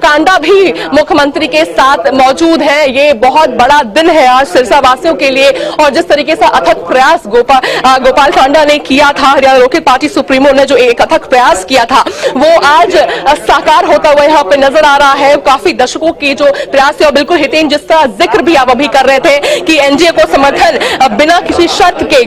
कांडा भी मुख्यमंत्री के साथ मौजूद है। ये बहुत बड़ा दिन है आज सिरसा वासियों के लिए, और जिस तरीके से अथक प्रयास गोपाल कांडा ने किया था, हरियाणा लोकहित पार्टी सुप्रीमो ने जो एक अथक प्रयास किया था, वो आज साकार होता हुआ यहाँ पे नजर आ रहा है। काफी दशकों की जो प्रयास है, और बिल्कुल हितेन जिसका जिक्र भी आप अभी कर रहे थे कि एनडीए को समर्थन बिना किसी शर्त के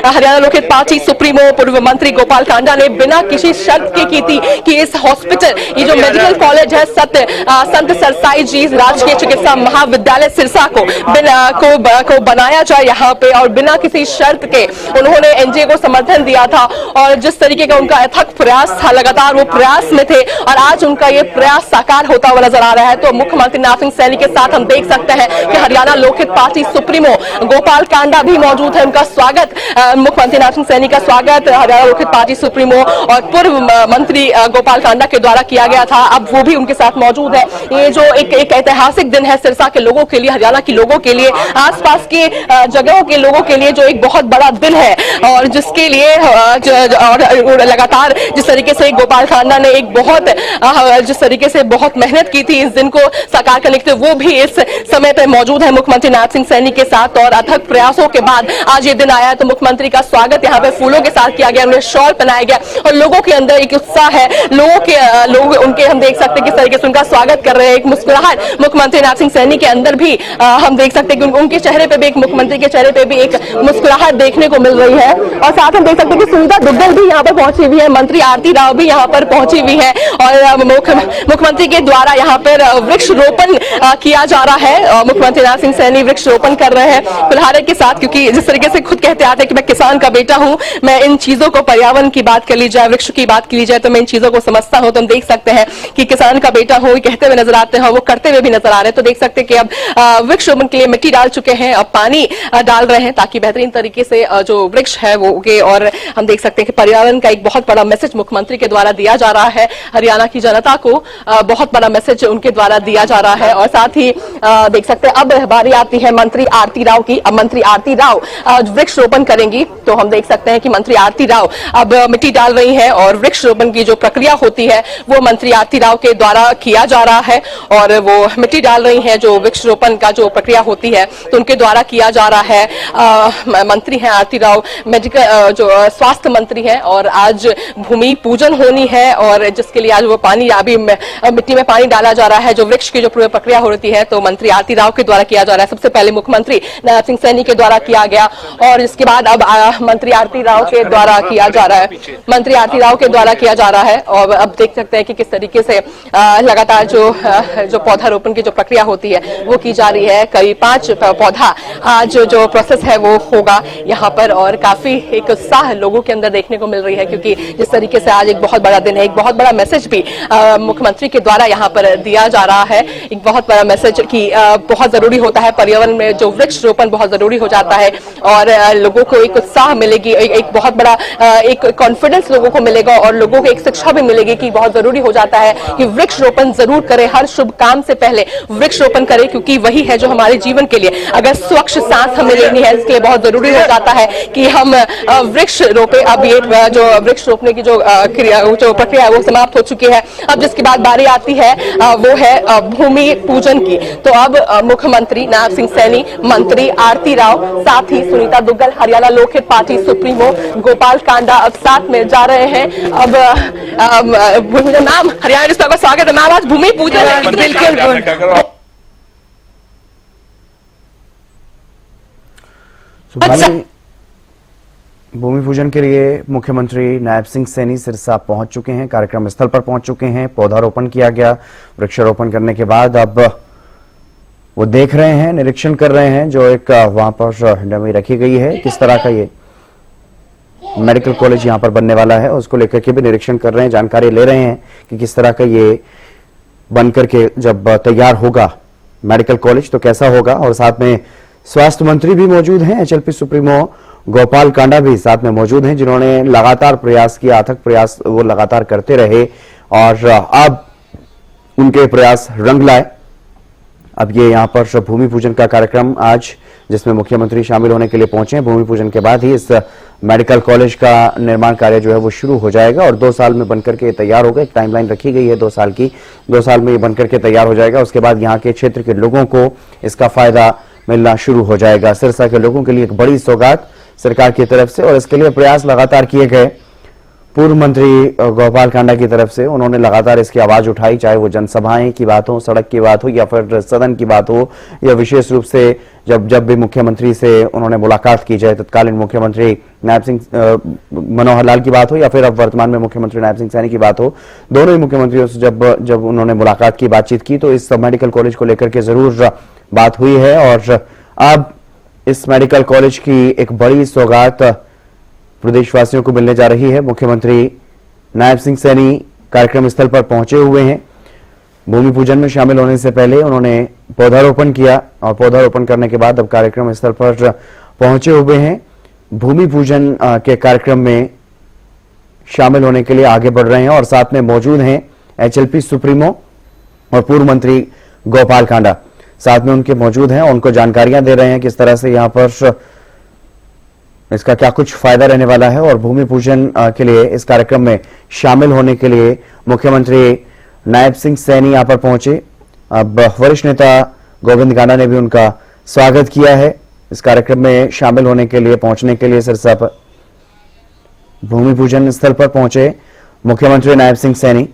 हरियाणा लोकहित पार्टी सुप्रीमो पूर्व मंत्री गोपाल कांडा ने बिना किसी शर्त के की थी कि इस हॉस्पिटल, ये जो मेडिकल कॉलेज है संत सरसाई जी राजकीय चिकित्सा महाविद्यालय सिरसा को बनाया जाए यहाँ पे, और बिना किसी शर्त के उन्होंने एनडीए को समर्थन दिया था। और जिस तरीके का उनका अथक प्रयास था, लगातार वो प्रयास में थे, और आज उनका ये प्रयास साकार होता हुआ नजर आ रहा है। तो मुख्यमंत्री नायब सिंह सैनी के साथ हम देख सकते हैं कि हरियाणा लोकहित पार्टी सुप्रीमो गोपाल कांडा भी मौजूद है। उनका स्वागत, मुख्यमंत्री नायब सिंह सैनी का स्वागत हरियाणा लोकहित पार्टी सुप्रीमो और पूर्व मंत्री गोपाल कांडा के द्वारा किया गया था। अब वो भी उनके साथ मौजूद है। ये जो एक ऐतिहासिक दिन है सिरसा के लोगों के लिए, हरियाणा के लोगों के लिए, आसपास के जगहों के लोगों के लिए, जो एक बहुत बड़ा दिन है, और जिसके लिए और लगातार जिस तरीके से गोपाल कांडा ने जिस तरीके से बहुत मेहनत की थी इस दिन को साकार करने के लिए, वो भी इस समय पर मौजूद है मुख्यमंत्री नायब सिंह सैनी के साथ। और अथक प्रयासों के बाद आज ये दिन आया है, तो मुख्यमंत्री का स्वागत यहाँ पे फूलों के साथ किया गया, उन्हें शॉल पहनाया गया, और लोगों के अंदर एक उत्साह है। लोग उनके हम देख सकते हैं किस तरीके से उनका स्वागत कर रहे हैं। एक मुस्कुराहट मुख्यमंत्री नायब सिंह सैनी के अंदर भी हम देख सकते हैं कि उनके चेहरे पे भी, एक मुख्यमंत्री के चेहरे पे भी एक मुस्कुराहट देखने को मिल रही है। और साथ हम देख सकते हैं कि सुनीता दुग्गल भी यहाँ पर पहुंची हुई है, मंत्री आरती राव भी यहाँ पर पहुंची हुई है, और मुख्यमंत्री के द्वारा यहाँ पर वृक्ष रोपण किया जा रहा है। मुख्यमंत्री नायब सिंह सैनी वृक्ष रोपण कर रहे हैं कुल्हाड़े के साथ, क्योंकि जिस तरीके से खुद कहते आते हैं कि मैं किसान का बेटा हूं, मैं इन चीजों को, पर्यावरण की बात कर ली जाए, वृक्ष की बात की जाए, तो मैं इन चीजों को समझता हूं। तो हम देख सकते हैं कि किसान का बेटा हो कहते हुए नजर आते हैं, वो करते हुए भी नजर आ रहे हैं। तो देख सकते हैं कि अब वृक्ष रोपण के लिए मिट्टी डाल चुके हैं, अब पानी डाल रहे हैं, ताकि बेहतरीन तरीके से जो वृक्ष है वो उगे। और हम देख सकते हैं कि पर्यावरण का एक बहुत बड़ा मैसेज मुख्यमंत्री के द्वारा दिया जा रहा है, हरियाणा की जनता को बहुत बड़ा मैसेज उनके द्वारा दिया जा रहा है। और साथ ही देख सकते हैं अब बारी आती है मंत्री आरती राव की। अब मंत्री आरती राव वृक्ष रोपण करेंगी, तो हम देख सकते हैं कि मंत्री आरती राव अब मिट्टी डाल रही हैं, और वृक्ष रोपण की जो प्रक्रिया होती है वो मंत्री आरती राव के द्वारा किया जा रहा है, और वो मिट्टी डाल रही हैं। जो वृक्ष रोपण का जो प्रक्रिया होती है तो उनके द्वारा किया जा रहा है। मंत्री हैं आरती राव, मेडिकल जो स्वास्थ्य मंत्री हैं, और आज भूमि पूजन होनी है, और जिसके लिए आज वो पानी, अभी मिट्टी में पानी डाला जा रहा है, जो वृक्ष की जो पूरी प्रक्रिया होती है तो मंत्री आरती राव के द्वारा किया जा रहा है। सबसे पहले मुख्यमंत्री नायब सिंह सैनी के द्वारा किया गया, और इसके बाद अब मंत्री आरती राव के द्वारा किया जा रहा है, मंत्री आरती राव के द्वारा किया जा रहा है। और अब देख सकते हैं कि किस तरीके से लगातार जो पौधारोपण की जो प्रक्रिया होती है वो की जा रही है। करीब 5 पौधा आज जो प्रोसेस है वो होगा यहाँ पर, और काफी एक उत्साह लोगों के अंदर देखने को मिल रही है, क्योंकि जिस तरीके से आज एक बहुत बड़ा दिन है, एक बहुत बड़ा मैसेज भी मुख्यमंत्री के द्वारा यहाँ पर दिया जा रहा है। एक बहुत बड़ा मैसेज कि बहुत जरूरी होता है, पर्यावरण में जो वृक्ष रोपण बहुत जरूरी हो जाता है, और लोगों को एक उत्साह मिलेगी, एक बहुत बड़ा एक कॉन्फिडेंस लोगों को मिलेगा, और लोगों को एक शिक्षा भी मिलेगी कि बहुत जरूरी हो जाता है कि वृक्ष रोपण जरूर करें। हर शुभ काम से पहले वृक्ष रोपण करें, क्योंकि वही है जो हमारे जीवन के लिए, अगर स्वच्छ सांस हमें लेनी है, इसके लिए बहुत जरूरी हो जाता है कि हम वृक्ष रोपे। अब ये जो वृक्ष रोपने की जो प्रक्रिया है वो समाप्त हो चुकी है। अब जिसके बाद बारी आती है वो है भूमि पूजन की। तो अब मुख्यमंत्री नायब सिंह सैनी, मंत्री आरती राव, साथ ही सुनीता दुग्गल, हरियाणा लोकहित पार्टी सुप्रीमो गोपाल कांडा अब साथ में जा रहे हैं। अब नाम हरियाणा का स्वागत है। नाम आज भूमि पूजन बिल्कुल भूमि पूजन के लिए मुख्यमंत्री नायब सिंह सैनी सिरसा पहुंच चुके हैं, कार्यक्रम स्थल पर पहुंच चुके हैं। पौधारोपण किया गया, वृक्षारोपण करने के बाद अब वो देख रहे हैं, निरीक्षण कर रहे हैं जो एक वहां पर डमी रखी गई है, किस तरह का ये मेडिकल कॉलेज यहां पर बनने वाला है उसको लेकर के भी निरीक्षण कर रहे हैं, जानकारी ले रहे हैं कि किस तरह का ये बनकर के जब तैयार होगा मेडिकल कॉलेज तो कैसा होगा। और साथ में स्वास्थ्य मंत्री भी मौजूद हैं, एचएलपी सुप्रीमो गोपाल कांडा भी साथ में मौजूद हैं, जिन्होंने लगातार प्रयास किया, अथक प्रयास वो लगातार करते रहे, और अब उनके प्रयास रंग लाए। अब ये यहाँ पर भूमि पूजन का कार्यक्रम आज, जिसमें मुख्यमंत्री शामिल होने के लिए पहुंचे हैं, भूमि पूजन के बाद ही इस मेडिकल कॉलेज का निर्माण कार्य जो है वो शुरू हो जाएगा और 2 साल में बनकर के तैयार होगा। एक टाइमलाइन रखी गई है 2 साल की, 2 साल में ये बनकर के तैयार हो जाएगा। उसके बाद यहाँ के क्षेत्र के लोगों को इसका फायदा मिलना शुरू हो जाएगा। सिरसा के लोगों के लिए एक बड़ी सौगात सरकार की तरफ से, और इसके लिए प्रयास लगातार किए गए। पूर्व मंत्री गोपाल कांडा की तरफ से उन्होंने लगातार इसकी आवाज उठाई, चाहे वो जनसभाएं की बात हो, सड़क की बात हो या फिर सदन की बात हो, या विशेष रूप से जब भी मुख्यमंत्री से उन्होंने मुलाकात की जाए, तत्कालीन मुख्यमंत्री नायब सिंह मनोहर लाल की बात हो या फिर अब वर्तमान में मुख्यमंत्री नायब सिंह सैनी की बात हो, दोनों ही मुख्यमंत्रियों से जब उन्होंने मुलाकात की, बातचीत की, तो इस मेडिकल कॉलेज को लेकर के जरूर बात हुई है। और अब इस मेडिकल कॉलेज की एक बड़ी सौगात प्रदेशवासियों को मिलने जा रही है। मुख्यमंत्री नायब सिंह सैनी कार्यक्रम स्थल पर पहुंचे हुए हैं। भूमि पूजन में शामिल होने से पहले उन्होंने पौधारोपण किया और पौधारोपण करने के बाद अब कार्यक्रम स्थल पर पहुंचे हुए हैं। भूमि पूजन के कार्यक्रम में शामिल होने के लिए आगे बढ़ रहे हैं और साथ में मौजूद हैं एचएलपी सुप्रीमो और पूर्व मंत्री गोपाल कांडा, साथ में उनके मौजूद हैं, उनको जानकारियां दे रहे हैं किस तरह से यहां पर इसका क्या कुछ फायदा रहने वाला है। और भूमि पूजन के लिए इस कार्यक्रम में शामिल होने के लिए मुख्यमंत्री नायब सिंह सैनी यहां पर पहुंचे। अब वरिष्ठ नेता गोविंद कांडा ने भी उनका स्वागत किया है इस कार्यक्रम में शामिल होने के लिए, पहुंचने के लिए सिरसा पर भूमि पूजन स्थल पर पहुंचे मुख्यमंत्री नायब सिंह सैनी।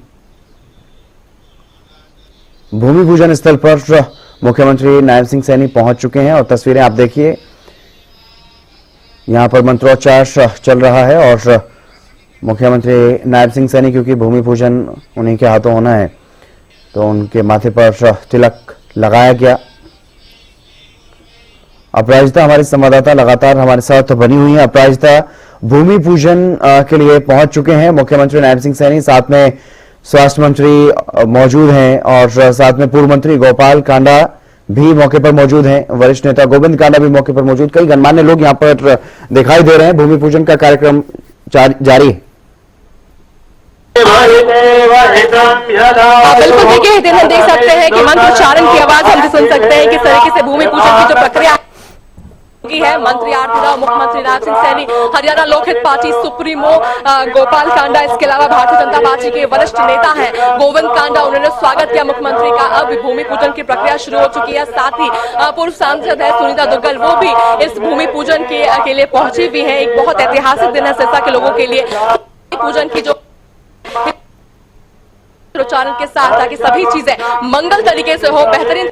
भूमि पूजन स्थल पर मुख्यमंत्री नायब सिंह सैनी पहुंच चुके हैं और तस्वीरें आप देखिए, यहां पर मंत्रोच्चार चल रहा है और मुख्यमंत्री नायब सिंह सैनी, क्योंकि भूमि पूजन उन्हीं के हाथों होना है, तो उनके माथे पर तिलक लगाया गया। अपराजिता हमारी संवाददाता लगातार हमारे साथ बनी हुई है। अपराजिता, भूमि पूजन के लिए पहुंच चुके हैं मुख्यमंत्री नायब सिंह सैनी, साथ में स्वास्थ्य मंत्री मौजूद हैं और साथ में पूर्व मंत्री गोपाल कांडा भी मौके पर मौजूद हैं, वरिष्ठ नेता गोविंद कांडा भी मौके पर मौजूद, कई गणमान्य लोग यहां पर दिखाई दे रहे हैं। भूमि पूजन का कार्यक्रम जारी है। बिल्कुल देखिए, दिन हम देख सकते हैं कि मंत्रोच्चारण की आवाज हम भी सुन सकते हैं किस तरीके से भूमि पूजन की जो प्रक्रिया की है। मंत्री आरती राव, मुख्यमंत्री नायब सिंह सैनी, हरियाणा लोकहित पार्टी सुप्रीमो गोपाल कांडा, इसके अलावा भारतीय जनता पार्टी के वरिष्ठ नेता हैं गोविंद कांडा, उन्होंने स्वागत किया मुख्यमंत्री का। अब भूमि पूजन की प्रक्रिया शुरू हो चुकी है। साथ ही पूर्व सांसद है सुनीता दुग्गल, वो भी इस भूमि पूजन के लिए पहुंची हुई है। एक बहुत ऐतिहासिक दिन है सिरसा के लोगों के लिए। पूजन की जो उच्चारण के साथ, ताकि सभी चीजें मंगल तरीके से हो, बेहतरीन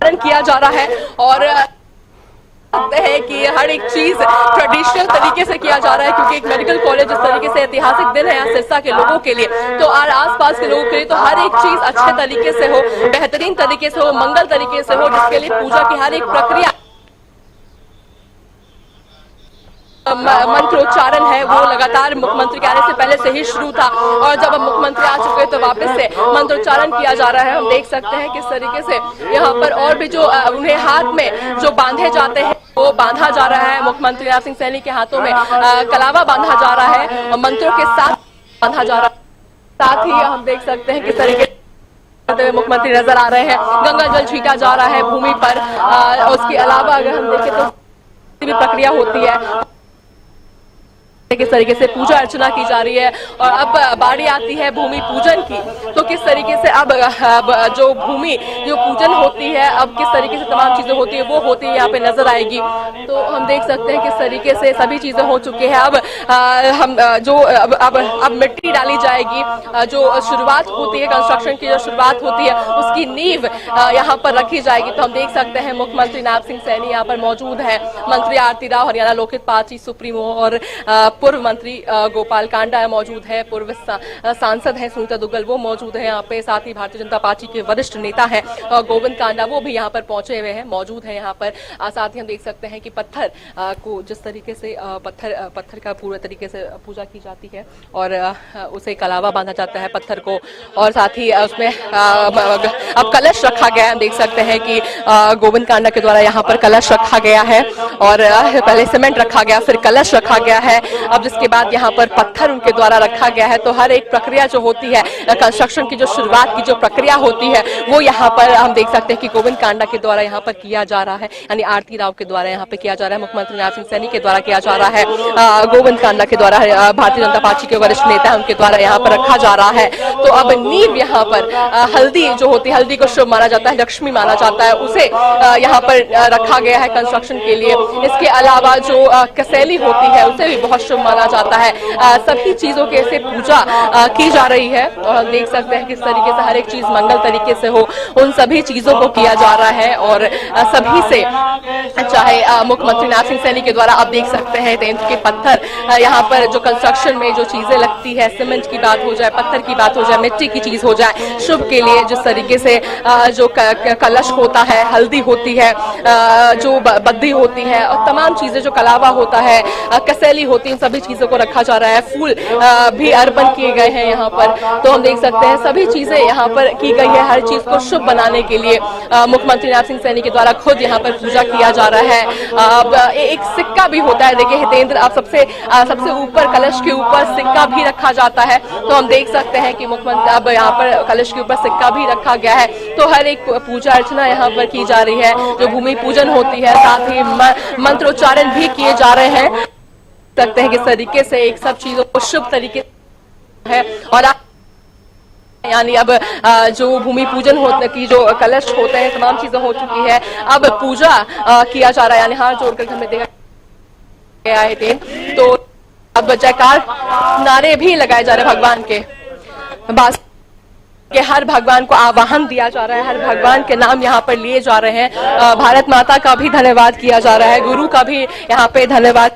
किया जा रहा है और है कि हर एक चीज ट्रेडिशनल तरीके से किया जा रहा है, क्योंकि एक मेडिकल कॉलेज इस तरीके से ऐतिहासिक दिन है यहाँ सिरसा के लोगों के लिए, तो आसपास के लोगों के लिए, तो हर एक चीज अच्छे तरीके से हो, बेहतरीन तरीके से हो, मंगल तरीके से हो, जिसके लिए पूजा की हर एक प्रक्रिया मंत्रोच्चारण है वो लगातार मुख्यमंत्री के आने से पहले से ही शुरू था और जब अब मुख्यमंत्री आ चुके हैं तो वापस से मंत्रोच्चारण किया जा रहा है। हम देख सकते हैं किस तरीके से यहाँ पर और भी जो उन्हें हाथ में जो बांधे जाते हैं वो बांधा जा रहा है। मुख्यमंत्री नायब सिंह सैनी के हाथों में कलावा बांधा जा रहा है और मंत्रों के साथ बांधा जा रहा है। साथ ही हम देख सकते हैं किस तरीके से मुख्यमंत्री नजर आ रहे हैं। गंगा जल छीटा जा रहा है भूमि पर। उसके अलावा अगर हम देखें तो भी प्रक्रिया होती है, किस तरीके से पूजा अर्चना की जा रही है और अब बारी आती है भूमि पूजन की, तो किस तरीके से अब जो भूमि जो पूजन होती है, अब किस तरीके से तमाम चीजें होती है वो होती है यहाँ पे नजर आएगी। तो हम देख सकते हैं किस तरीके से सभी चीजें हो चुकी है। अब हम जो अब मिट्टी डाली जाएगी, जो शुरुआत होती है कंस्ट्रक्शन की, जो शुरुआत होती है उसकी नींव यहाँ पर रखी जाएगी। तो हम देख सकते हैं मुख्यमंत्री नायब सिंह सैनी यहाँ पर मौजूद है, मंत्री आरती राव हरियाणा लोकहित पार्टी सुप्रीमो और पूर्व मंत्री गोपाल कांडा मौजूद है, पूर्व सांसद हैं सुनीता दुग्गल वो मौजूद है यहाँ पे, साथ ही भारतीय जनता पार्टी के वरिष्ठ नेता हैं गोविंद कांडा वो भी यहाँ पर पहुंचे हुए हैं, मौजूद है यहाँ पर। साथ ही हम देख सकते हैं कि पत्थर को जिस तरीके से पत्थर का पूरे तरीके से पूजा की जाती है और उसे कलावा बांधा जाता है पत्थर को, और साथ ही उसमें अब कलश रखा गया है। हम देख सकते हैं कि गोविंद कांडा के द्वारा यहाँ पर कलश रखा गया है और पहले सीमेंट रखा गया, फिर कलश रखा गया है। अब जिसके बाद यहाँ पर पत्थर उनके द्वारा रखा गया है। तो हर एक प्रक्रिया जो होती है, कंस्ट्रक्शन की जो शुरुआत की जो प्रक्रिया होती है, वो यहाँ पर हम देख सकते हैं कि गोविंद कांडा के द्वारा यहाँ पर किया जा रहा है, यानी आरती राव के द्वारा यहाँ पे किया जा रहा है, मुख्यमंत्री नायब सिंह सैनी के द्वारा किया जा रहा है, गोविंद कांडा के द्वारा भारतीय जनता पार्टी के वरिष्ठ नेता उनके द्वारा यहाँ पर रखा जा रहा है। तो अब नींव यहाँ पर हल्दी जो होती है, हल्दी को शुभ माना जाता है, लक्ष्मी माना जाता है, उसे यहाँ पर रखा गया है कंस्ट्रक्शन के लिए। इसके अलावा जो कसैली होती है उसे भी बहुत शुभ माना जाता है। सभी चीजों के से पूजा की जा रही है और हम देख सकते हैं किस तरीके से हर एक चीज मंगल तरीके से हो, उन सभी चीजों को किया जा रहा है। और सभी से, चाहे मुख्यमंत्री नायब सिंह सैनी के द्वारा आप देख सकते हैं तेंदुए के पत्थर, यहाँ पर जो कंस्ट्रक्शन में जो चीजें लगती है, सीमेंट की बात हो जाए, पत्थर की बात हो जाए, मिट्टी की चीज हो जाए, शुभ के लिए जिस तरीके से जो कलश होता है, हल्दी होती है, जो बद्दी होती है और तमाम चीजें, जो कलावा होता है, कसैली होती है, सभी चीजों को रखा जा रहा है। फूल भी अर्पण किए गए हैं यहाँ पर। तो हम देख सकते हैं सभी चीजें यहाँ पर की गई है, हर चीज को शुभ बनाने के लिए मुख्यमंत्री नायब सिंह सैनी के द्वारा खुद यहाँ पर पूजा किया जा रहा है। एक सिक्का भी होता है, देखिए हितेंद्र, आप सबसे ऊपर कलश के ऊपर सिक्का भी रखा जाता है। तो हम देख सकते हैं कि मुख्यमंत्री अब यहाँ पर कलश के ऊपर सिक्का भी रखा गया है। तो हर एक पूजा अर्चना यहाँ पर की जा रही है, जो भूमि पूजन होती है, साथ ही मंत्रोच्चारण भी किए जा रहे हैं। सकते हैं किस तरीके से एक सब चीजों को शुभ तरीके है। और यानी अब जो भूमि पूजन होने की जो कलश होते हैं, तमाम चीजें हो चुकी है, अब पूजा किया जा रहा है, यानी हाथ जोड़कर हमें देखा गया है। तो अब जयकार नारे भी लगाए जा रहे हैं भगवान के हर भगवान को आवाहन दिया जा रहा है, हर भगवान के नाम यहाँ पर लिए जा रहे हैं। भारत माता का भी धन्यवाद किया जा रहा है, गुरु का भी यहाँ पे धन्यवाद,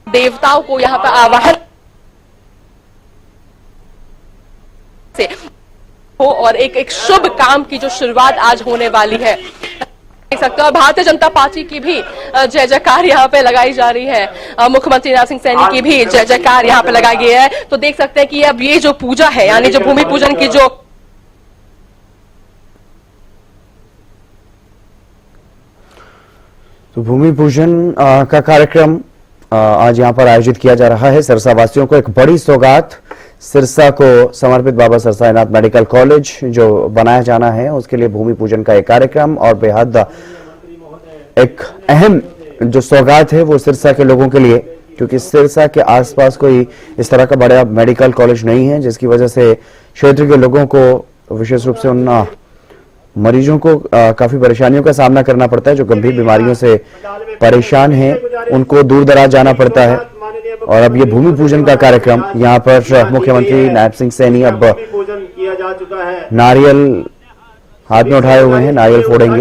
देवताओं को यहाँ पर आवाहन से हो और एक शुभ काम की जो शुरुआत आज होने वाली है, देख सकते हो। भारतीय जनता पार्टी की भी जय जयकार यहाँ पे लगाई जा रही है, मुख्यमंत्री नायब सिंह सैनी की भी जय जयकार यहाँ पे लगाई गई है। तो देख सकते हैं कि अब ये जो पूजा है, यानी जो भूमि पूजन की जो भूमि पूजन का कार्यक्रम आज यहाँ पर आयोजित किया जा रहा है। सिरसा वासियों को एक बड़ी सौगात, सिरसा को समर्पित बाबा सरसाईनाथ मेडिकल कॉलेज जो बनाया जाना है, उसके लिए भूमि पूजन का एक कार्यक्रम और बेहद एक अहम जो सौगात है वो सिरसा के लोगों के लिए, क्योंकि सिरसा के आसपास कोई इस तरह का बड़ा मेडिकल कॉलेज नहीं है, जिसकी वजह से क्षेत्र के लोगों को, विशेष रूप से उन मरीजों को काफी परेशानियों का सामना करना पड़ता है जो गंभीर बीमारियों से परेशान हैं, उनको दूर दराज जाना पड़ता है। और अब ये भूमि पूजन का कार्यक्रम यहाँ पर मुख्यमंत्री नायब सिंह सैनी अब नारियल हाथ में उठाए हुए हैं, नारियल फोड़ेंगे।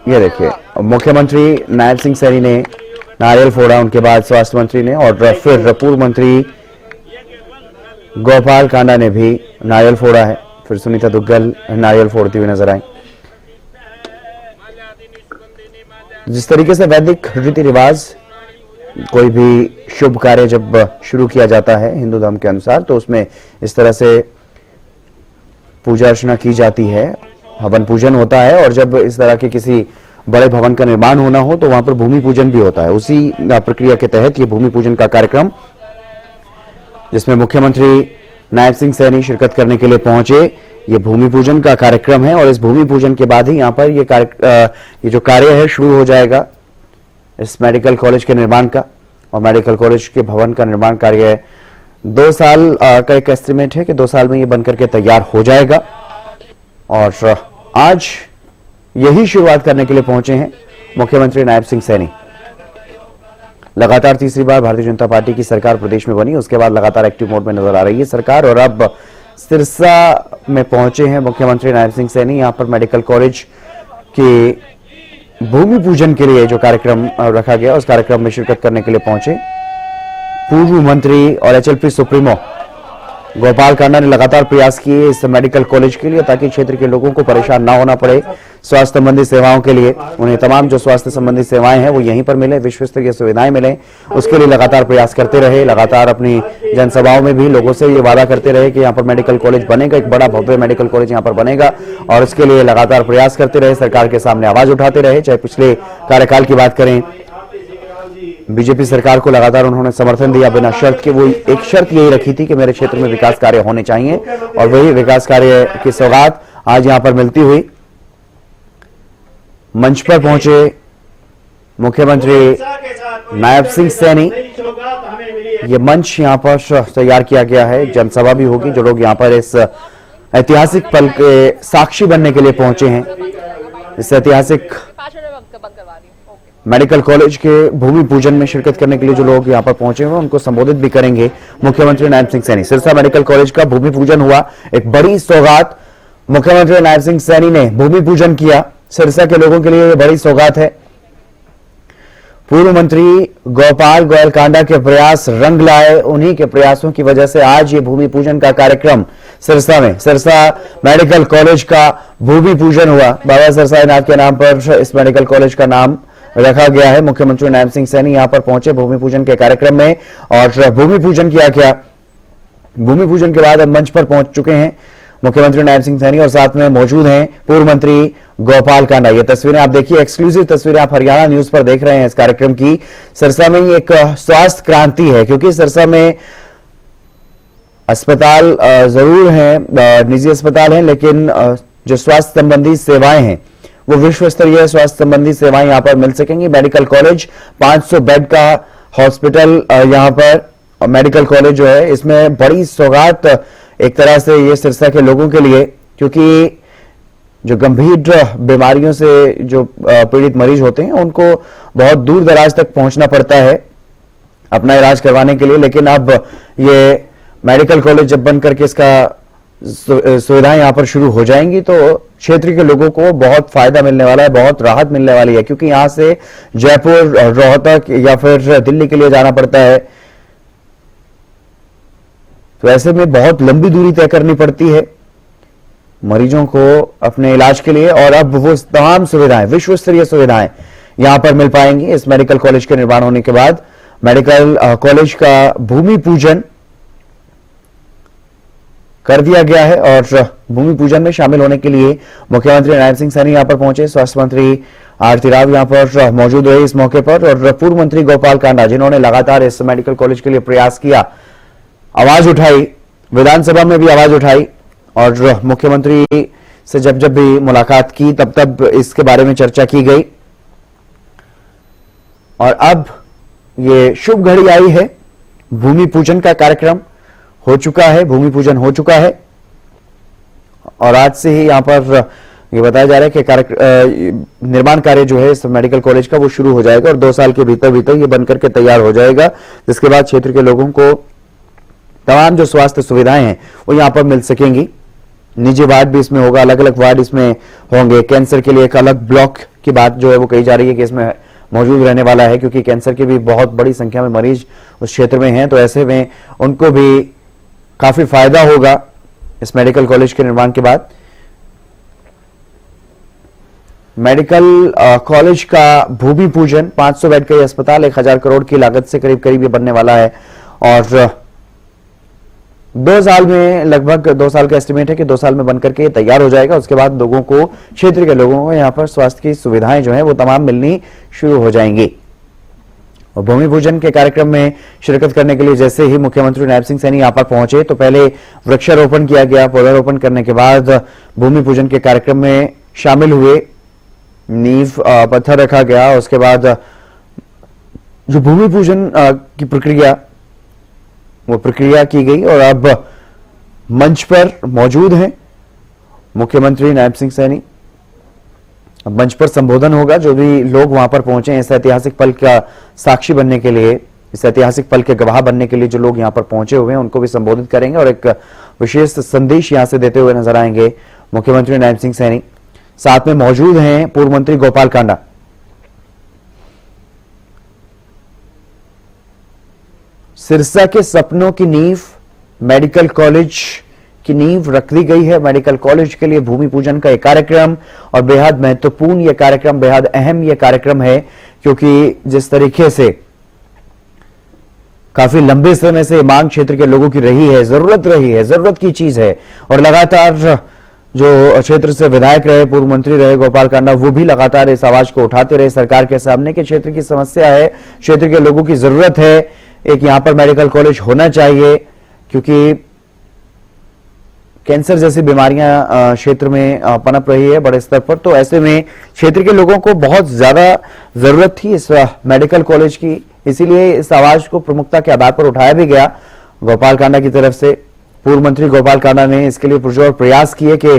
ये देखिए, मुख्यमंत्री नायब सिंह सैनी ने नारियल फोड़ा, उनके बाद स्वास्थ्य मंत्री ने और फिर पूर्व मंत्री गोपाल कांडा ने भी नारियल फोड़ा है, फिर सुनीता दुग्गल नारियल फोड़ती हुई नजर आई। जिस तरीके से वैदिक रीति रिवाज, कोई भी शुभ कार्य जब शुरू किया जाता है हिंदू धर्म के अनुसार, तो उसमें इस तरह से पूजा अर्चना की जाती है, हवन पूजन होता है। और जब इस तरह के किसी बड़े भवन का निर्माण होना हो तो वहां पर भूमि पूजन भी होता है। उसी प्रक्रिया के तहत ये भूमि पूजन का कार्यक्रम, जिसमें मुख्यमंत्री नायब सिंह सैनी शिरकत करने के लिए पहुंचे, ये भूमि पूजन का कार्यक्रम है। और इस भूमि पूजन के बाद ही यहाँ पर ये जो कार्य है शुरू हो जाएगा इस मेडिकल कॉलेज के निर्माण का। और मेडिकल कॉलेज के भवन का निर्माण कार्य 2 साल का एक एस्टिमेट है कि 2 साल में ये बनकर के तैयार हो जाएगा। और आज यही शुरुआत करने के लिए पहुंचे हैं मुख्यमंत्री नायब सिंह सैनी। लगातार तीसरी बार भारतीय जनता पार्टी की सरकार प्रदेश में बनी, उसके बाद लगातार एक्टिव मोड में नजर आ रही है सरकार। और अब सिरसा में पहुंचे हैं मुख्यमंत्री नायब सिंह सैनी। यहां पर मेडिकल कॉलेज के भूमि पूजन के लिए जो कार्यक्रम रखा गया, उस कार्यक्रम में शिरकत करने के लिए पहुंचे पूर्व मंत्री और एचएलपी सुप्रीमो गोपाल कांडा ने लगातार प्रयास किए इस मेडिकल कॉलेज के लिए, ताकि क्षेत्र के लोगों को परेशान ना होना पड़े स्वास्थ्य संबंधी सेवाओं के लिए। उन्हें तमाम जो स्वास्थ्य संबंधी सेवाएं हैं वो यहीं पर मिले, विश्व स्तरीय सुविधाएं मिले, उसके लिए लगातार प्रयास करते रहे। लगातार अपनी जनसभाओं में भी लोगों से ये वादा करते रहे कि यहाँ पर मेडिकल कॉलेज बनेगा, एक बड़ा भव्य मेडिकल कॉलेज यहाँ पर बनेगा। और इसके लिए लगातार प्रयास करते रहे, सरकार के सामने आवाज उठाते रहे। चाहे पिछले कार्यकाल की बात करें बीजेपी सरकार को लगातार उन्होंने समर्थन दिया बिना शर्त के। वो एक शर्त यही रखी थी कि मेरे क्षेत्र में विकास कार्य होने चाहिए, और वही विकास कार्य की सौगात आज यहां पर मिलती हुई। मंच पर पहुंचे मुख्यमंत्री नायब सिंह सैनी। ये मंच यहां पर तैयार किया गया है, जनसभा भी होगी। जो लोग यहां पर इस ऐतिहासिक पल के साक्षी बनने के लिए पहुंचे हैं, इस ऐतिहासिक मेडिकल कॉलेज के भूमि पूजन में शिरकत करने के लिए जो लोग यहां पर पहुंचे हुए, उनको संबोधित भी करेंगे मुख्यमंत्री नायब सिंह सैनी। सिरसा मेडिकल कॉलेज का भूमि पूजन हुआ, एक बड़ी सौगात मुख्यमंत्री नायब सिंह सैनी ने भूमि पूजन किया। सिरसा के लोगों के लिए यह बड़ी सौगात है। पूर्व मंत्री गोपाल गोयल कांडा के प्रयास रंग लाए, उन्हीं के प्रयासों की वजह से आज ये भूमि पूजन का कार्यक्रम सिरसा में, सिरसा मेडिकल कॉलेज का भूमि पूजन हुआ। बाबा सिरसाईनाथ के नाम पर इस मेडिकल कॉलेज का नाम रखा गया है। मुख्यमंत्री नायब सिंह सैनी यहां पर पहुंचे भूमि पूजन के कार्यक्रम में, और भूमि पूजन किया गया। भूमि पूजन के बाद अब मंच पर पहुंच चुके हैं मुख्यमंत्री नायब सिंह सैनी, और साथ में मौजूद हैं पूर्व मंत्री गोपाल कांडा। ये तस्वीरें आप देखिए, एक्सक्लूसिव तस्वीरें आप हरियाणा न्यूज पर देख रहे हैं इस कार्यक्रम की। सिरसा में ही एक स्वास्थ्य क्रांति है, क्योंकि सिरसा में अस्पताल जरूर हैं, निजी अस्पताल हैं, लेकिन जो स्वास्थ्य संबंधी सेवाएं हैं वो विश्व स्तरीय स्वास्थ्य संबंधी सेवाएं यहां पर मिल सकेंगी। मेडिकल कॉलेज 500 बेड का हॉस्पिटल यहां पर मेडिकल कॉलेज जो है, इसमें बड़ी सौगात एक तरह से ये सिरसा के लोगों के लिए, क्योंकि जो गंभीर बीमारियों से जो पीड़ित मरीज होते हैं उनको बहुत दूर दराज तक पहुंचना पड़ता है अपना इलाज करवाने के लिए। लेकिन अब ये मेडिकल कॉलेज जब बन करके इसका सुविधाएं यहां पर शुरू हो जाएंगी, तो क्षेत्र के लोगों को बहुत फायदा मिलने वाला है, बहुत राहत मिलने वाली है। क्योंकि यहां से जयपुर, रोहतक या फिर दिल्ली के लिए जाना पड़ता है, तो ऐसे में बहुत लंबी दूरी तय करनी पड़ती है मरीजों को अपने इलाज के लिए। और अब वो तमाम सुविधाएं, विश्व स्तरीय सुविधाएं यहां पर मिल पाएंगी इस मेडिकल कॉलेज के निर्माण होने के बाद। मेडिकल कॉलेज का भूमि पूजन कर दिया गया है, और भूमि पूजन में शामिल होने के लिए मुख्यमंत्री नायब सिंह सैनी यहां पर पहुंचे। स्वास्थ्य मंत्री आरती राव यहां पर मौजूद रहे इस मौके पर, और पूर्व मंत्री गोपाल कांडा, जिन्होंने लगातार इस मेडिकल कॉलेज के लिए प्रयास किया, आवाज उठाई, विधानसभा में भी आवाज उठाई, और मुख्यमंत्री से जब जब भी मुलाकात की तब तब इसके बारे में चर्चा की गई। और अब ये शुभ घड़ी आई है, भूमि पूजन का कार्यक्रम हो चुका है, भूमि पूजन हो चुका है, और आज से ही यहां पर ये बताया जा रहा है कि निर्माण कार्य जो है इस मेडिकल कॉलेज का वो शुरू हो जाएगा, और 2 साल के भीतर भीतर ये बनकर के तैयार हो जाएगा, जिसके बाद क्षेत्र के लोगों को तमाम जो स्वास्थ्य सुविधाएं हैं वो यहां पर मिल सकेंगी। निजी वार्ड भी इसमें होगा, अलग अलग वार्ड इसमें होंगे। कैंसर के लिए एक अलग ब्लॉक की बात जो है वो कही जा रही है कि इसमें मौजूद रहने वाला है, क्योंकि कैंसर के भी बहुत बड़ी संख्या में मरीज उस क्षेत्र में हैं, तो ऐसे में उनको भी काफी फायदा होगा इस मेडिकल कॉलेज के निर्माण के बाद। मेडिकल कॉलेज का भूमि पूजन, 500 बेड का ये अस्पताल 1000 करोड़ की लागत से करीब करीब ये बनने वाला है, और 2 साल में, लगभग 2 साल का एस्टिमेट है कि 2 साल में बनकर के तैयार हो जाएगा। उसके बाद लोगों को, क्षेत्र के लोगों को यहाँ पर स्वास्थ्य की सुविधाएं जो है वो तमाम मिलनी शुरू हो जाएंगी। और भूमि पूजन के कार्यक्रम में शिरकत करने के लिए जैसे ही मुख्यमंत्री नायब सिंह सैनी यहाँ पर पहुंचे, तो पहले वृक्षारोपण किया गया। पौधारोपण करने के बाद भूमि पूजन के कार्यक्रम में शामिल हुए, नींव पत्थर रखा गया। उसके बाद जो भूमि पूजन की प्रक्रिया, वो प्रक्रिया की गई, और अब मंच पर मौजूद हैं मुख्यमंत्री नायब सिंह सैनी। अब मंच पर संबोधन होगा, जो भी लोग वहां पर पहुंचे हैं इस ऐतिहासिक पल का साक्षी बनने के लिए, इस ऐतिहासिक पल के गवाह बनने के लिए जो लोग यहां पर पहुंचे हुए हैं उनको भी संबोधित करेंगे, और एक विशेष संदेश यहां से देते हुए नजर आएंगे मुख्यमंत्री नायब सिंह सैनी। साथ में मौजूद हैं पूर्व मंत्री गोपाल कांडा। सिरसा के सपनों की नींव, मेडिकल कॉलेज की नींव रख दी गई है। मेडिकल कॉलेज के लिए भूमि पूजन का यह कार्यक्रम, और बेहद महत्वपूर्ण यह कार्यक्रम, बेहद अहम यह कार्यक्रम है, क्योंकि जिस तरीके से काफी लंबे समय से मांग क्षेत्र के लोगों की रही है, जरूरत की चीज है, और लगातार जो क्षेत्र से विधायक रहे, पूर्व मंत्री रहे गोपाल कांडा, वो भी लगातार इस आवाज को उठाते रहे सरकार के सामने कि क्षेत्र की समस्या है, क्षेत्र के लोगों की जरूरत है, एक यहां पर मेडिकल कॉलेज होना चाहिए, क्योंकि कैंसर जैसी बीमारियां क्षेत्र में पनप रही है बड़े स्तर पर। तो ऐसे में क्षेत्र के लोगों को बहुत ज्यादा जरूरत थी इस मेडिकल कॉलेज की, इसीलिए इस आवाज को प्रमुखता के आधार पर उठाया भी गया गोपाल कांडा की तरफ से। पूर्व मंत्री गोपाल कांडा ने इसके लिए पुरजोर प्रयास किए कि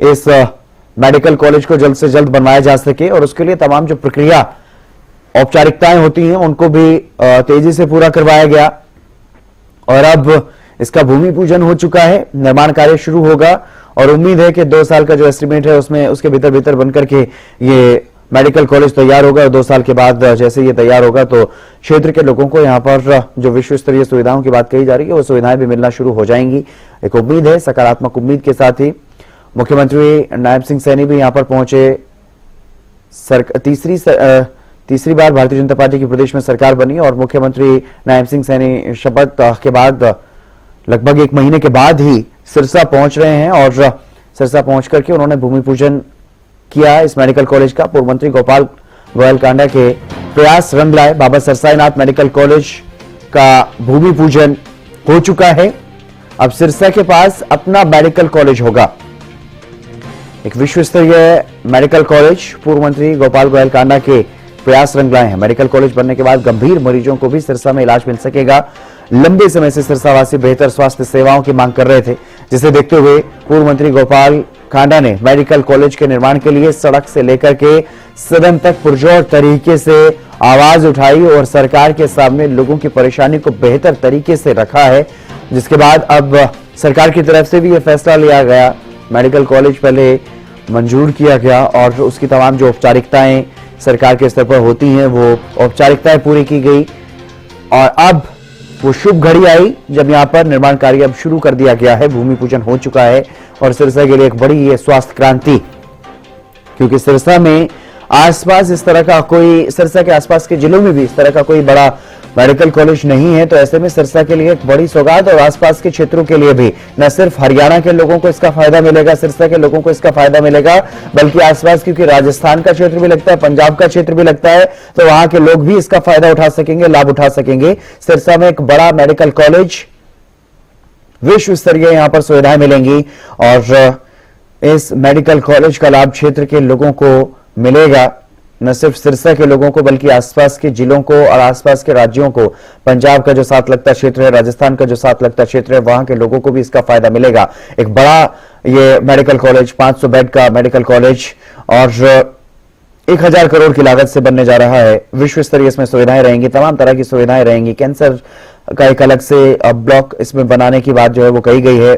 इस मेडिकल कॉलेज को जल्द से जल्द बनवाया जा सके और उसके लिए तमाम जो प्रक्रिया औपचारिकताएं होती हैं उनको भी तेजी से पूरा करवाया गया और अब इसका भूमि पूजन हो चुका है, निर्माण कार्य शुरू होगा और उम्मीद है कि 2 साल का जो एस्टिमेट है उसमें उसके भीतर बनकर के ये मेडिकल कॉलेज तैयार होगा और 2 साल के बाद जैसे ये तैयार होगा तो क्षेत्र के लोगों को यहाँ पर जो विश्व स्तरीय सुविधाओं की बात कही जा रही है वो सुविधाएं भी मिलना शुरू हो जाएंगी। एक उम्मीद है, सकारात्मक उम्मीद के साथ ही मुख्यमंत्री नायब सिंह सैनी भी यहाँ पर पहुंचे। तीसरी बार भारतीय जनता पार्टी की प्रदेश में सरकार बनी और मुख्यमंत्री नायब सिंह सैनी शपथ के बाद लगभग 1 महीने के बाद ही सिरसा पहुंच रहे हैं और सिरसा पहुंच करके उन्होंने भूमि पूजन किया इस मेडिकल कॉलेज का। पूर्व मंत्री गोपाल कांडा के प्रयास रंग लाए। बाबा सरसाईनाथ मेडिकल कॉलेज का भूमि पूजन हो चुका है। अब सिरसा के पास अपना मेडिकल कॉलेज होगा, एक विश्व स्तरीय मेडिकल कॉलेज। पूर्व मंत्री गोपाल कांडा के प्रयास रंग लाए हैं। मेडिकल कॉलेज बनने के बाद गंभीर मरीजों को भी सिरसा में इलाज मिल सकेगा। लंबे समय से सिरसावासी बेहतर स्वास्थ्य सेवाओं की मांग कर रहे थे, जिसे देखते हुए पूर्व मंत्री गोपाल कांडा ने मेडिकल कॉलेज के निर्माण के लिए सड़क से लेकर के सदन तक पुरजोर तरीके से आवाज उठाई और सरकार के सामने लोगों की परेशानी को बेहतर तरीके से रखा है, जिसके बाद अब सरकार की तरफ से भी यह फैसला लिया गया। मेडिकल कॉलेज पहले मंजूर किया गया और उसकी तमाम जो औपचारिकताएं सरकार के स्तर पर होती हैं वो औपचारिकताएं पूरी की गई और अब वो शुभ घड़ी आई जब यहां पर निर्माण कार्य अब शुरू कर दिया गया है। भूमि पूजन हो चुका है और सिरसा के लिए एक बड़ी ये स्वास्थ्य क्रांति, क्योंकि सिरसा में आसपास इस तरह का कोई, सिरसा के आसपास के जिलों में भी इस तरह का कोई बड़ा मेडिकल कॉलेज नहीं है। तो ऐसे में सिरसा के लिए एक बड़ी सौगात और आसपास के क्षेत्रों के लिए भी न सिर्फ हरियाणा के लोगों को इसका फायदा मिलेगा, सिरसा के लोगों को इसका फायदा मिलेगा, बल्कि आसपास क्योंकि राजस्थान का क्षेत्र भी लगता है, पंजाब का क्षेत्र भी लगता है, तो वहां के लोग भी इसका फायदा उठा सकेंगे, लाभ उठा सकेंगे। सिरसा में एक बड़ा मेडिकल कॉलेज, विश्व स्तरीय यहां पर सुविधाएं मिलेंगी और इस मेडिकल कॉलेज का लाभ क्षेत्र के लोगों को मिलेगा। न सिर्फ सिरसा के लोगों को बल्कि आसपास के जिलों को और आसपास के राज्यों को, पंजाब का जो साथ लगता क्षेत्र है, राजस्थान का जो साथ लगता क्षेत्र है, वहां के लोगों को भी इसका फायदा मिलेगा। एक बड़ा ये मेडिकल कॉलेज, 500 बेड का मेडिकल कॉलेज और 1000 करोड़ की लागत से बनने जा रहा है। विश्व स्तरीय इसमें सुविधाएं रहेंगी, तमाम तरह की सुविधाएं रहेंगी। कैंसर का एक अलग से ब्लॉक इसमें बनाने की बात जो है वो कही गई है।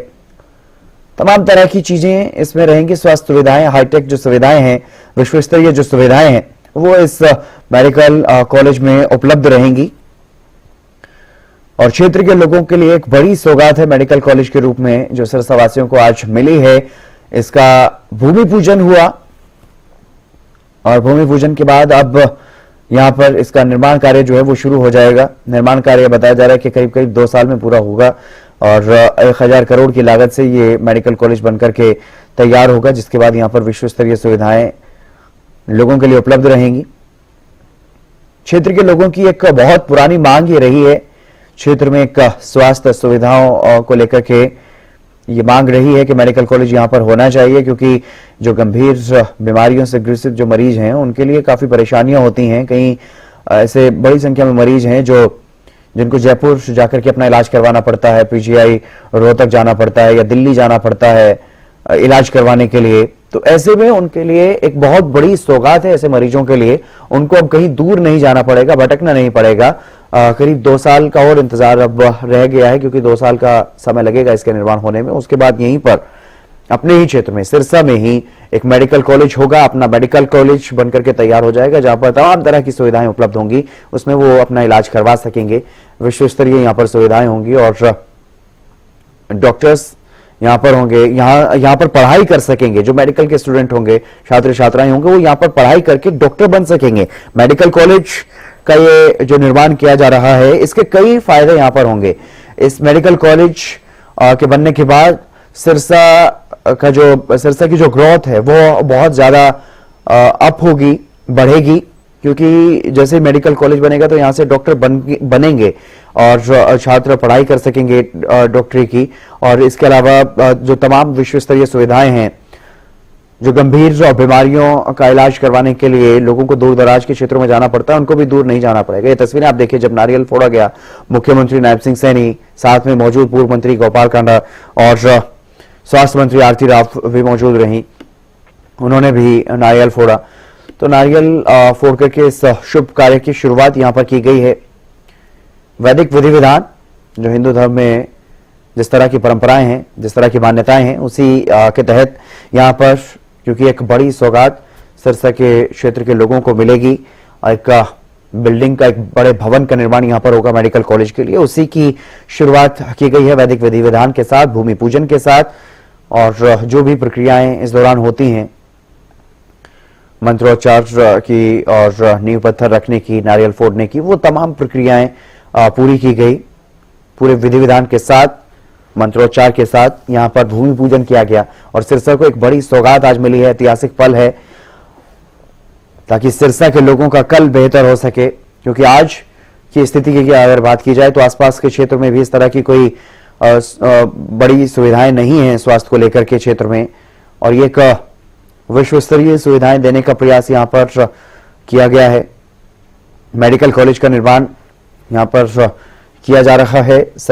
तमाम तरह की चीजें इसमें रहेंगी, स्वास्थ्य सुविधाएं, हाईटेक जो सुविधाएं हैं, विश्व स्तरीय जो सुविधाएं हैं वो इस मेडिकल कॉलेज में उपलब्ध रहेंगी और क्षेत्र के लोगों के लिए एक बड़ी सौगात है मेडिकल कॉलेज के रूप में जो सिरसा वासियों को आज मिली है। इसका भूमि पूजन हुआ और भूमि पूजन के बाद अब यहां पर इसका निर्माण कार्य जो है वो शुरू हो जाएगा। निर्माण कार्य बताया जा रहा है कि करीब 2 साल में पूरा होगा और 1000 करोड़ की लागत से ये मेडिकल कॉलेज बनकर के तैयार होगा, जिसके बाद यहां पर विश्व स्तरीय सुविधाएं लोगों के लिए उपलब्ध रहेंगी। क्षेत्र के लोगों की एक बहुत पुरानी मांग ये रही है, क्षेत्र में एक स्वास्थ्य सुविधाओं को लेकर के ये मांग रही है कि मेडिकल कॉलेज यहां पर होना चाहिए, क्योंकि जो गंभीर बीमारियों से ग्रसित जो मरीज हैं उनके लिए काफी परेशानियां होती हैं। कई ऐसे बड़ी संख्या में मरीज हैं जिनको जयपुर जाकर के अपना इलाज करवाना पड़ता है, पीजीआई रोहतक जाना पड़ता है या दिल्ली जाना पड़ता है इलाज करवाने के लिए। तो ऐसे में उनके लिए एक बहुत बड़ी सौगात है ऐसे मरीजों के लिए। उनको अब कहीं दूर नहीं जाना पड़ेगा, भटकना नहीं पड़ेगा। करीब 2 साल का और इंतजार अब रह गया है, क्योंकि 2 साल का समय लगेगा इसके निर्माण होने में। उसके बाद यहीं पर अपने ही क्षेत्र में सिरसा में ही एक मेडिकल कॉलेज होगा, अपना मेडिकल कॉलेज बनकर के तैयार हो जाएगा, जहां पर तमाम तरह की सुविधाएं उपलब्ध होंगी। उसमें वो अपना इलाज करवा सकेंगे। विश्व स्तरीय यहाँ पर सुविधाएं होंगी और डॉक्टर्स यहाँ पर होंगे, यहाँ पर पढ़ाई कर सकेंगे। जो मेडिकल के स्टूडेंट होंगे, छात्र छात्राएं होंगे, वो यहाँ पर पढ़ाई करके डॉक्टर बन सकेंगे। मेडिकल कॉलेज का ये जो निर्माण किया जा रहा है, इसके कई फायदे यहाँ पर होंगे। इस मेडिकल कॉलेज के बनने के बाद सिरसा का जो सिरसा की जो ग्रोथ है वो बहुत ज्यादा अप होगी, बढ़ेगी, क्योंकि जैसे मेडिकल कॉलेज बनेगा तो यहाँ से डॉक्टर बनेंगे और छात्र पढ़ाई कर सकेंगे डॉक्टरी की। और इसके अलावा जो तमाम विश्व स्तरीय सुविधाएं हैं, जो गंभीर बीमारियों का इलाज करवाने के लिए लोगों को दूर दराज के क्षेत्रों में जाना पड़ता है, उनको भी दूर नहीं जाना पड़ेगा। ये तस्वीरें आप देखिए, जब नारियल फोड़ा गया, मुख्यमंत्री नायब सिंह सैनी, साथ में मौजूद पूर्व मंत्री गोपाल कांडा और स्वास्थ्य मंत्री आरती राव भी मौजूद रही, उन्होंने भी नारियल फोड़ा। तो नारियल फोड़ करके इस शुभ कार्य की शुरुआत यहां पर की गई है। वैदिक विधि विधान, जो हिंदू धर्म में जिस तरह की परंपराएं हैं, जिस तरह की मान्यताएं हैं, उसी के तहत यहां पर, क्योंकि एक बड़ी सौगात सिरसा के क्षेत्र के लोगों को मिलेगी, एक बिल्डिंग का, एक बड़े भवन का निर्माण यहां पर होगा मेडिकल कॉलेज के लिए, उसी की शुरुआत की गई है वैदिक विधि विधान के साथ, भूमि पूजन के साथ। और जो भी प्रक्रियाएं इस दौरान होती हैं, मंत्रोच्चार की और नींव पत्थर रखने की, नारियल फोड़ने की, वो तमाम प्रक्रियाएं पूरी की गई। पूरे विधि विधान के साथ, मंत्रोच्चार के साथ यहां पर भूमि पूजन किया गया। और सिरसा को एक बड़ी सौगात आज मिली है, ऐतिहासिक पल है, ताकि सिरसा के लोगों का कल बेहतर हो सके। क्योंकि आज की स्थिति की अगर बात की जाए तो आसपास के क्षेत्र में भी इस तरह की कोई बड़ी सुविधाएं नहीं है स्वास्थ्य को लेकर के क्षेत्र में, और ये एक विश्व स्तरीय सुविधाएं देने का प्रयास यहां पर किया गया है। मेडिकल कॉलेज का निर्माण यहां पर किया जा रहा है।